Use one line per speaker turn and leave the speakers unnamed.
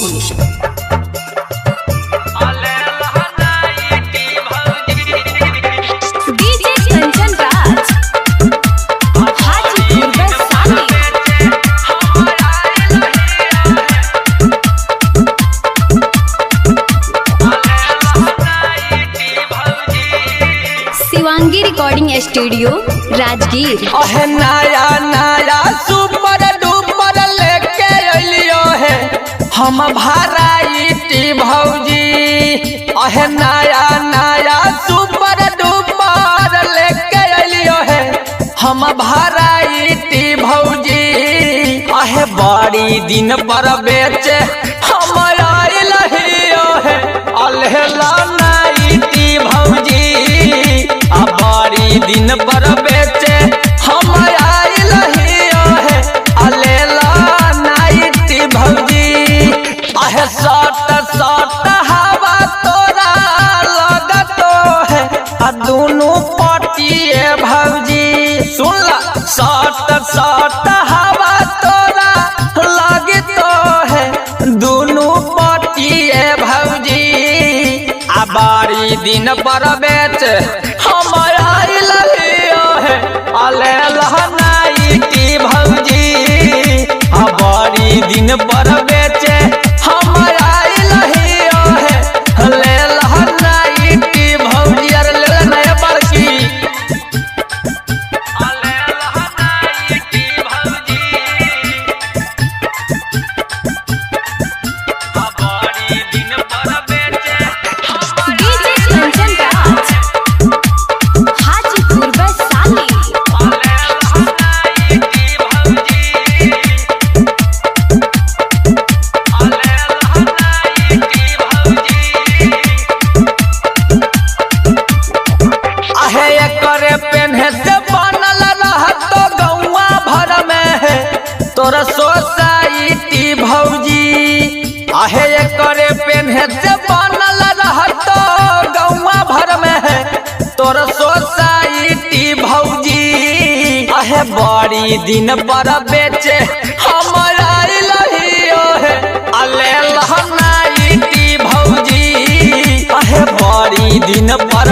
DJ Kanchan Raj Hajipur Vaishali. Shivangi recording studio Rajgir.
नया नया super duper लेके अलियो है हम भराइटी भौजी। नया नया सुपर डुपर लेके अलियो है हम भराइटी भौजी। बड़ी दिन पर बेचे हम आइल हियो है अलहला नाइटी भौजी। बड़ी दिन पर बेचे हम आइल हियो है अलहला नाइटी भौजी। सट सट हवा तोरा लगतो है दोनों पटिए भौजी। सुन ला सट सट हवा तोरा लगतो है दोनों पटिए भौजी। बारी दिन पर बेच हम आइल हियो है अलहला नाइटी भौजी। बारी दिन पर बेचे हम आइल हियो है अलहला नाइटी भौजी। अरे ले नया बड़की अलहला नाइटी भौजी। बारी दिन पर बेचे
डीजे कंचन राज हाजीपुर वैशाली।
करे पेन्हे से बनल रहतो गौवा भर में है तोरा सोसाइटी भौजी। करे पेन्हे से बनल रहतो गौवा भर में है तोरा सोसाइटी भौजी। बड़ी दिन पर बेचे हम आइल हियो है अलहला नाइटी भौजी। बड़ी दिन पर